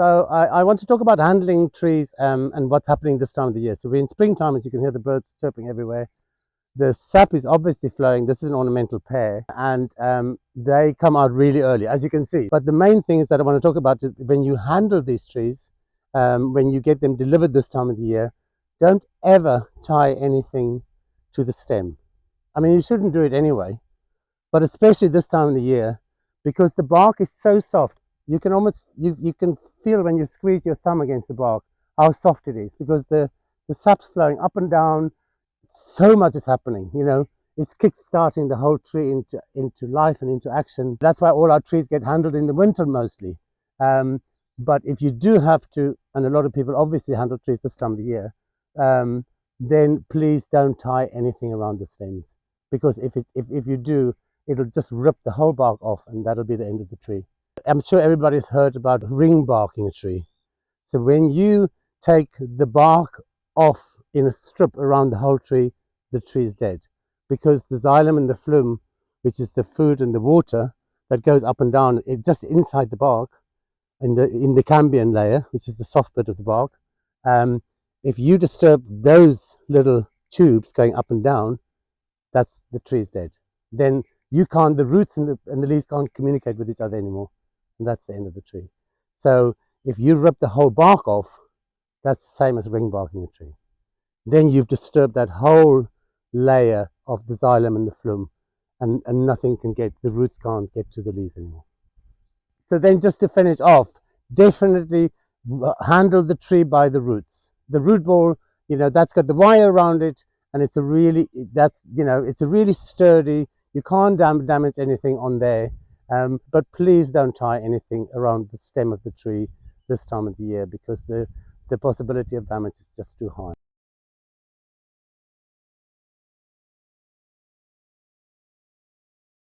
So I want to talk about handling trees and what's happening this time of the year. So we're in springtime, as you can hear the birds chirping everywhere. The sap is obviously flowing. This is an ornamental pear, and they come out really early, as you can see. But the main thing is that I want to talk about is when you handle these trees, when you get them delivered this time of the year, don't ever tie anything to the stem. I mean, you shouldn't do it anyway, but especially this time of the year, because the bark is so soft. You can almost you can feel when you squeeze your thumb against the bark how soft it is, because the sap's flowing up and down. So much is happening, you know. It's kick-starting the whole tree into life and into action. That's why all our trees get handled in the winter mostly. But if you do have to, and a lot of people obviously handle trees this time of the year, then please don't tie anything around the stems, because if you do, it'll just rip the whole bark off, and that'll be the end of the tree. I'm sure everybody's heard about ring barking a tree. So when you take the bark off in a strip around the whole tree, the tree is dead, because the xylem and the phloem, which is the food and the water that goes up and down, it just inside the bark, in the cambium layer, which is the soft bit of the bark. If you disturb those little tubes going up and down, that's the tree is dead. Then you can't, the roots and the leaves can't communicate with each other anymore, and that's the end of the tree. So if you rip the whole bark off, that's the same as ring barking a tree. Then you've disturbed that whole layer of the xylem and the phloem, and nothing can get, the roots can't get to the leaves anymore. So then, just to finish off, definitely handle the tree by the roots. The root ball, you know, that's got the wire around it, and it's a really, it's a really sturdy, you can't damage anything on there. But please don't tie anything around the stem of the tree this time of the year, because the possibility of damage is just too high.